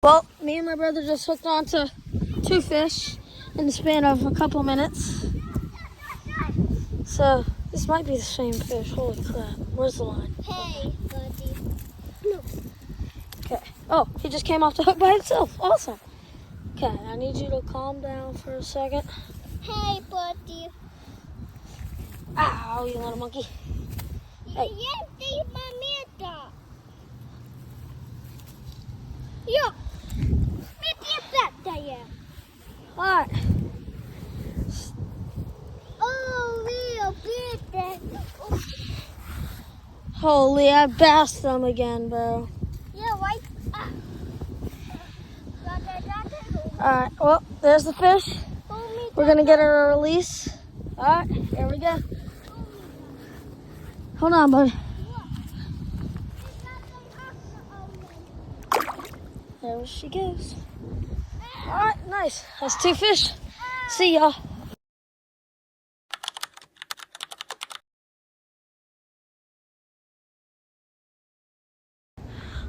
Well, me and my brother just hooked onto 2 fish in the span of a couple minutes. So, this might be the same fish. Holy crap. Where's the line? Hey, buddy. No. Okay. Oh, he just came off the hook by himself. Awesome. Okay, I need you to calm down for a second. Hey, buddy. Ow, you little monkey. Hey. Ja, med det där. Alright. Oh, real big. Holy, I bassed them again, bro. Yeah, right. Alright, well, there's the fish. We're gonna get her a release. Alright, here we go. Hold on, bud. There she goes. Alright, nice. That's 2 fish. See y'all.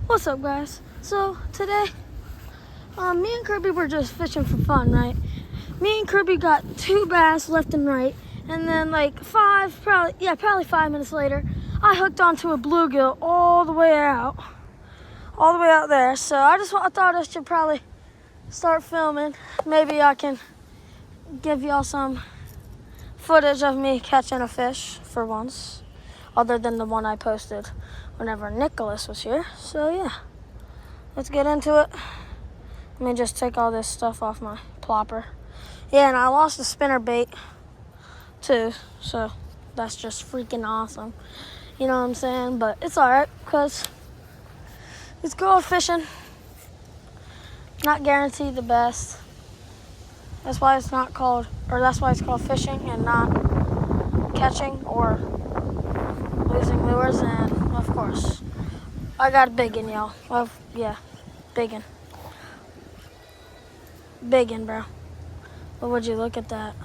What's up, guys? So today, me and Kirby were just fishing for fun, right? Me and Kirby got 2 bass left and right, and then like probably 5 minutes later, I hooked onto a bluegill all the way out there. So I thought I should probably start filming. Maybe I can give y'all some footage of me catching a fish for once, other than the one I posted whenever Nicholas was here. So yeah, let's get into it. Let me just take all this stuff off my plopper. Yeah, and I lost a spinner bait too, so that's just freaking awesome. You know what I'm saying? But it's alright, because it's go fishing. Not guaranteed the best. That's why it's called fishing and not catching or losing lures. And of course, I got a biggin, y'all. Well, yeah, biggin, bro. But would you look at that?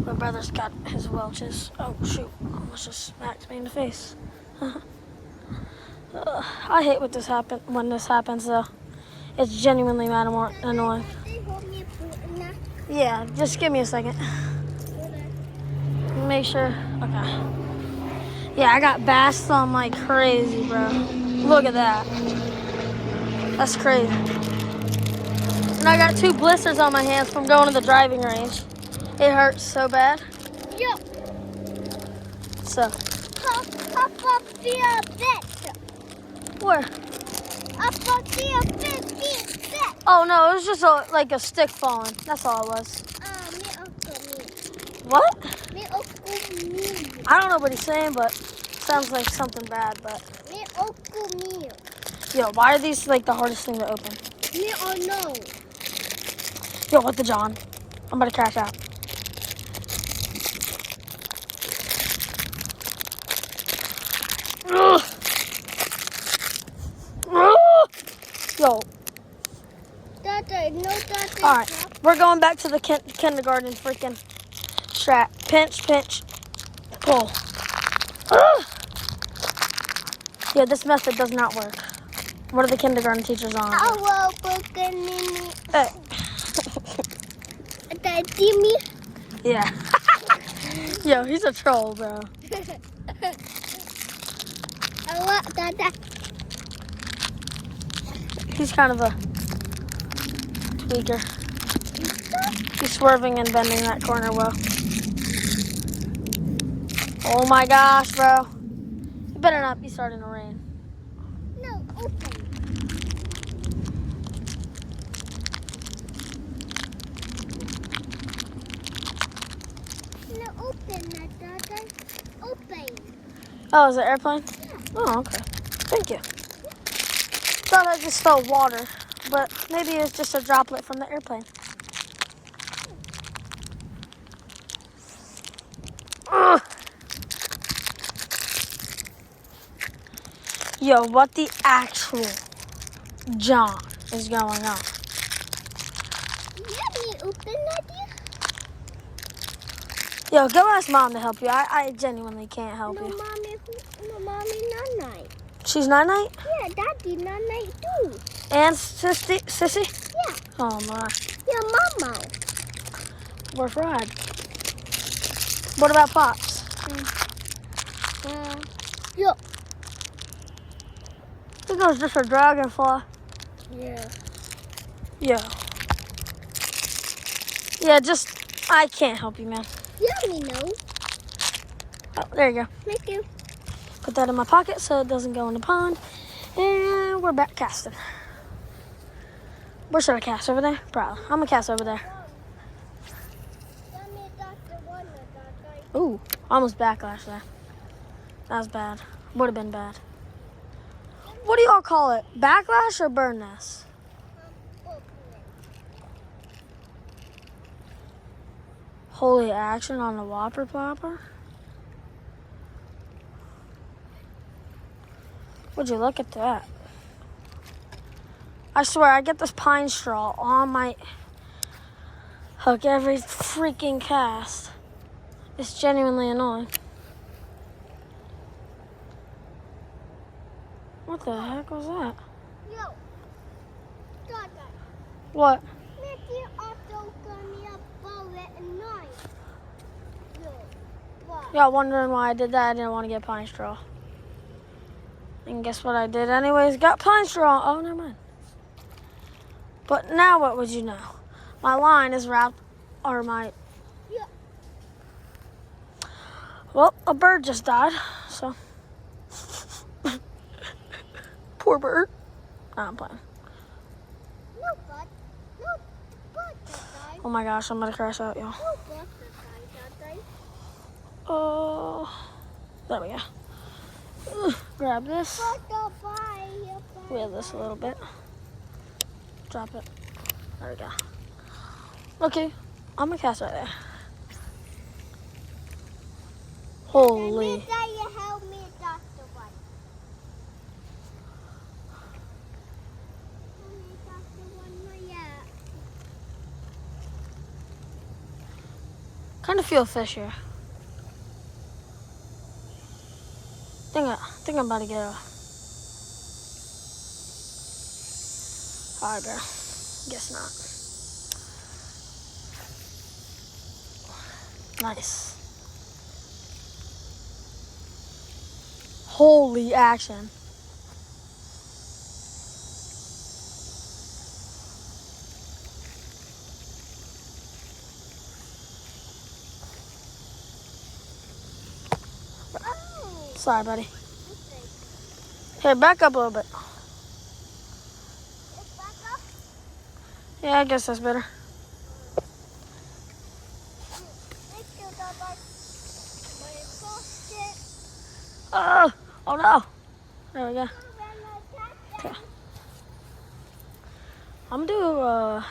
My brother's got his Welch's. Oh shoot! Almost just smacked me in the face. I hate when this happens though. It's genuinely mad and more annoying. Yeah, just give me a second. Make sure. Okay. Yeah, I got bassed on like crazy, bro. Look at that. That's crazy. And I got 2 blisters on my hands from going to the driving range. It hurts so bad. Yeah. So. Up the bed. Where? Up the bed. Oh no, it was just like a stick falling. That's all it was. What? I don't know what he's saying, but sounds like something bad. But yo, why are these like the hardest thing to open? No. Yo, what the John? I'm about to crash out. Ugh. Yo. All right, we're going back to the kindergarten freaking strap. Pinch, pull. Ugh. Yeah, this method does not work. What are the kindergarten teachers on? Hey. Timmy. Yeah. Yo, he's a troll, bro. He's kind of a tweaker. He's swerving and bending that corner well. Oh my gosh, bro. It better not be starting to rain. No, open. No, open that, open. Oh, is it airplane? Oh, okay. Thank you. Thought I just felt water, but maybe it's just a droplet from the airplane. Ugh. Yo, what the actual John is going on? Let me open that. Yo, go ask Mom to help you. I genuinely can't help you. No, mommy, not night. She's night-night? Yeah, Daddy, not night too. And Sissy? Yeah. Oh my. Yeah, Mama. Worth ride. What about Pops? Yeah. I think it was just a dragonfly. Yeah. Yeah. Yeah, just, I can't help you, man. Yeah, we know. Oh, there you go. Thank you. Put that in my pocket so it doesn't go in the pond. And we're back casting. Where should I cast? Over there? Probably. I'm going to cast over there. Ooh, almost backlash there. That was bad. Would have been bad. What do y'all call it? Backlash or burn this? Holy action on the Whopper Plopper? Would you look at that? I swear, I get this pine straw on my hook every freaking cast. It's genuinely annoying. What the heck was that? Yo. Dada. What? Mickey also got me a bullet and knife. Yo. What? Y'all wondering why I did that? I didn't want to get pine straw. And guess what I did anyways? Got pine straw. Oh, never mind. But now what would you know? My line is wrapped, or my... Yeah. Well, a bird just died, so... Poor bird. Nah, I'm playing. No, but. No, but that died. Oh my gosh, I'm gonna crash out, y'all. No, but that died. Oh, there we go. Grab this. Wheel this a little bit. Drop it. There we go. Okay, I'm gonna cast right there. Holy. You help me, Dr. White. Kind of feel fish here. Think I'm about to get a... Alright, bro. Guess not. Nice. Holy action. Oh. Sorry, buddy. Here, back up a little bit. It's back up. Yeah, I guess that's better. Thank you, Dada. Oh no. There we go. Okay. I'm gonna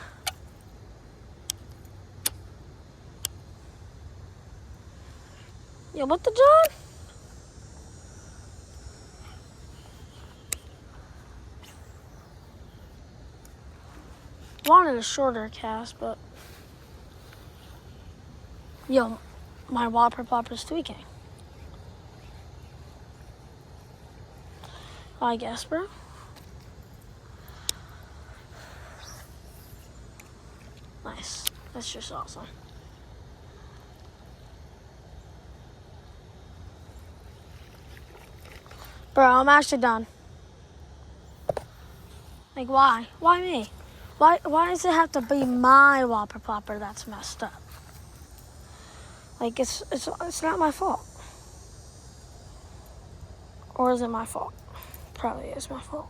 do yeah, what the John? Wanted a shorter cast, but yo, my Whopper Plopper's tweaking. I guess, bro. Nice. That's just awesome. Bro, I'm actually done. Like, why? Why me? Why does it have to be my Whopper Plopper that's messed up? Like, it's not my fault. Or is it my fault? Probably is my fault.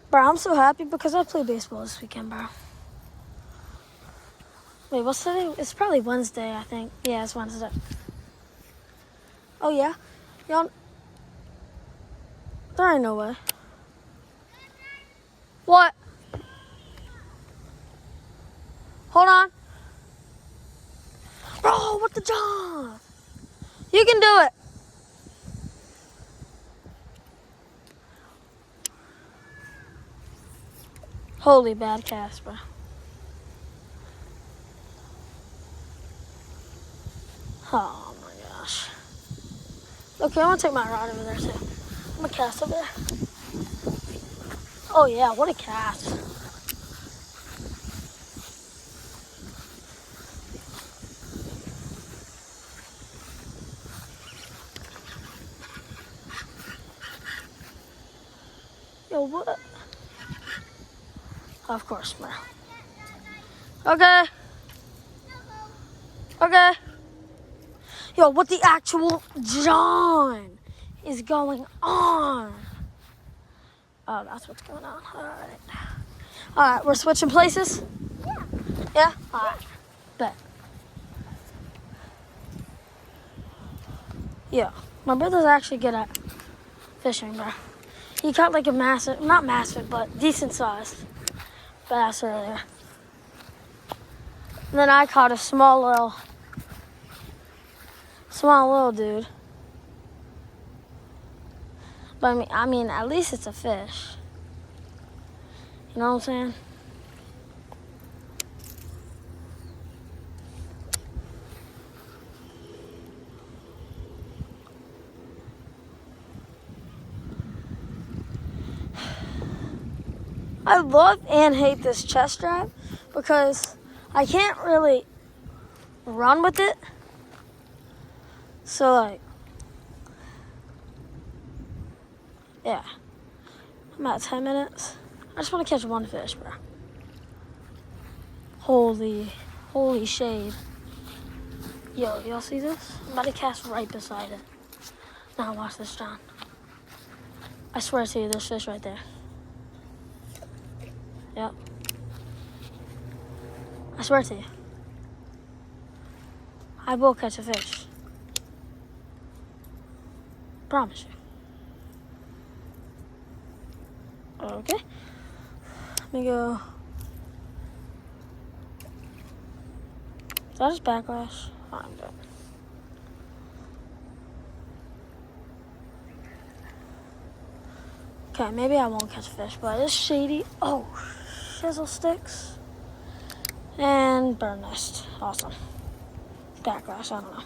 Bro, I'm so happy because I played baseball this weekend, bro. Wait, what's today? It's probably Wednesday, I think. Yeah, it's Wednesday. Oh, yeah? Y'all... There ain't no way. What? Hold on. Bro, what the job? You can do it. Holy bad cast, bro. Oh my gosh. Okay, I'm gonna take my rod over there too. I'm gonna cast over there. Oh yeah, what a cast. Yo, what? Of course, bro. Okay. Okay. Yo, what the actual John is going on? Oh, that's what's going on. All right. All right, we're switching places? Yeah? All right. Bet. Yeah, my brother's actually good at fishing, bro. He caught like a massive, not massive, but decent sized bass earlier. And then I caught a small little dude. But I mean, at least it's a fish. You know what I'm saying? I love and hate this chest strap because I can't really run with it. So like, yeah, I'm at 10 minutes. I just want to catch one fish, bro. Holy shade. Yo, y'all see this? I'm about to cast right beside it. Now watch this, John. I swear to you, there's fish right there. Yep. I swear to you. I will catch a fish. Promise you. Okay. Let me go. Is that just backlash? Oh, I'm good. Okay, maybe I won't catch fish, but it's shady. Oh, shizzle sticks. And bird nest. Awesome. Backlash, I don't know.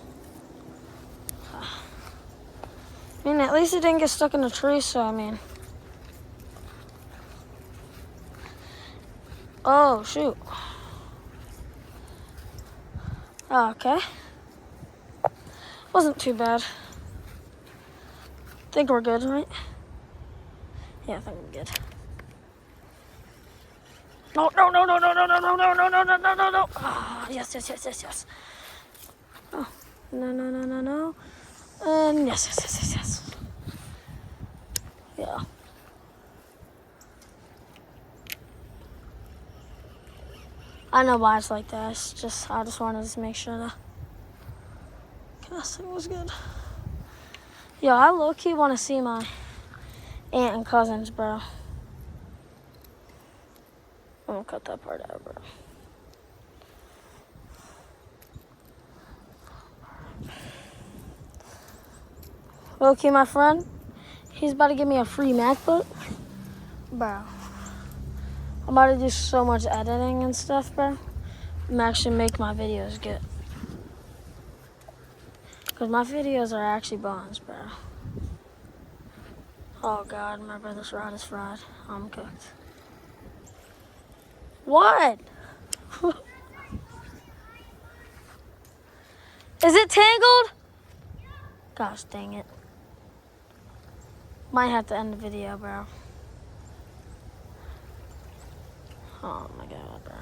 I mean, at least it didn't get stuck in a tree, so I mean. Oh, shoot. Okay. Wasn't too bad. Think we're good, right? Yeah, I think we're good. No. Oh, yes. Oh, no. And yes. Yeah. I know why it's like that. It's just, I just wanted to make sure the casting was good. Yo, I low-key want to see my aunt and cousins, bro. I'm gonna cut that part out, bro. Low-key, my friend, he's about to give me a free MacBook. Bro, I'm about to do so much editing and stuff, bro. I'm actually make my videos good. Because my videos are actually bonds, bro. Oh, God, my brother's rod is fried. I'm cooked. What? Is it tangled? Gosh, dang it. Might have to end the video, bro. Oh, my God, bro.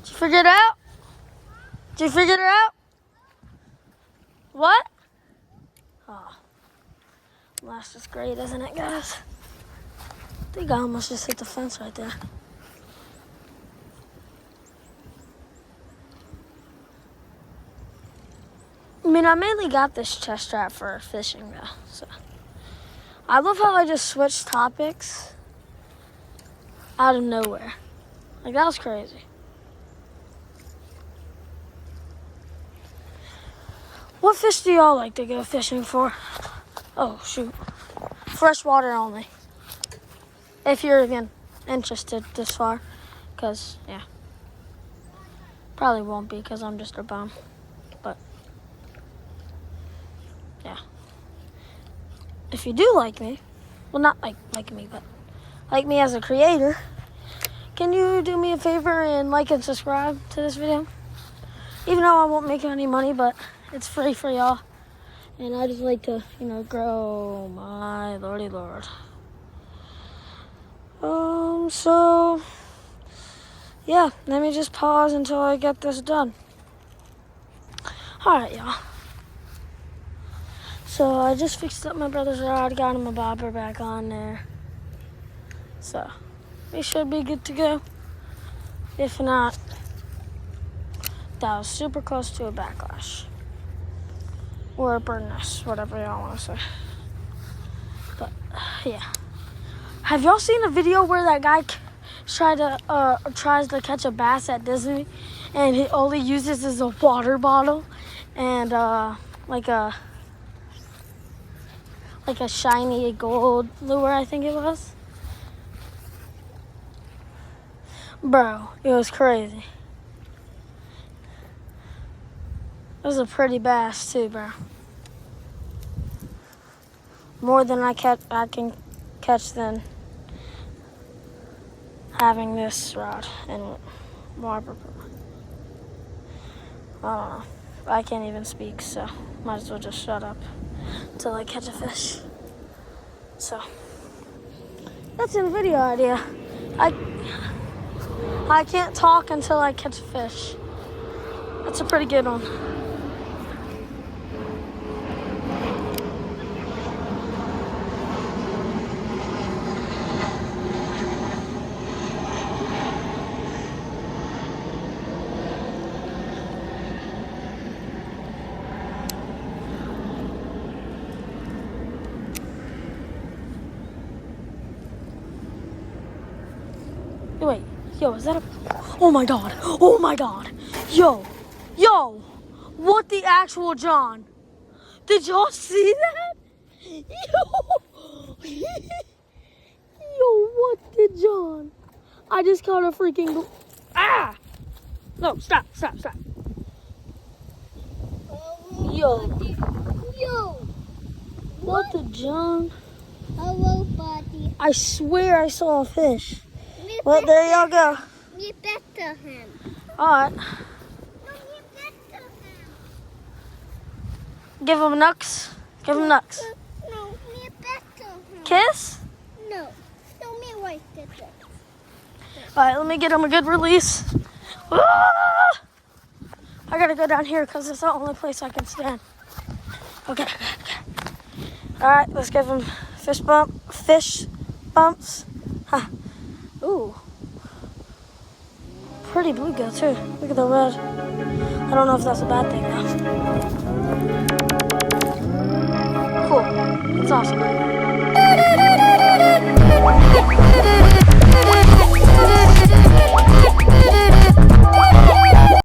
Did you figure it out? Did you figure it out? What? Oh. That's just great, isn't it, guys? I think I almost just hit the fence right there. I mean, I mainly got this chest strap for fishing, though. So I love how I just switched topics out of nowhere. Like, that was crazy. What fish do y'all like to go fishing for? Oh, shoot. Fresh water only. If you're even interested this far. Because, yeah. Probably won't be because I'm just a bum. But, yeah. If you do like me, well, not like me, but like me as a creator, can you do me a favor and like and subscribe to this video? Even though I won't make any money, but it's free for y'all. And I just like to, grow my lordy lord. So, yeah, let me just pause until I get this done. Alright, y'all. So, I just fixed up my brother's rod, got him a bobber back on there. So, we should be good to go. If not, that was super close to a backlash. Or a burn nest, whatever y'all want to say. But, yeah. Have y'all seen a video where that guy tries to catch a bass at Disney, and he only uses is a water bottle and like a shiny gold lure, I think it was. Bro, it was crazy. It was a pretty bass too, bro. More than I can catch than having this rod and barber. I don't know. I can't even speak, so might as well just shut up until I catch a fish. So that's a video idea. I can't talk until I catch a fish. That's a pretty good one. Wait, yo, is that a... Oh my god, oh my god. Yo, what the actual John? Did y'all see that? Yo, what the John? I just caught a freaking... Ah! No, stop. Yo, what the John? Hello, buddy. I swear I saw a fish. Well, there y'all go. Me better him. Alright. No, me better him. Give him nucks. No, me better him. Kiss? No, me right there. Alright, let me get him a good release. Ah! I gotta go down here because it's the only place I can stand. Okay. Alright, let's give him fish bumps. Huh. Ooh. Pretty bluegill too. Look at the red. I don't know if that's a bad thing though. Cool. That's awesome.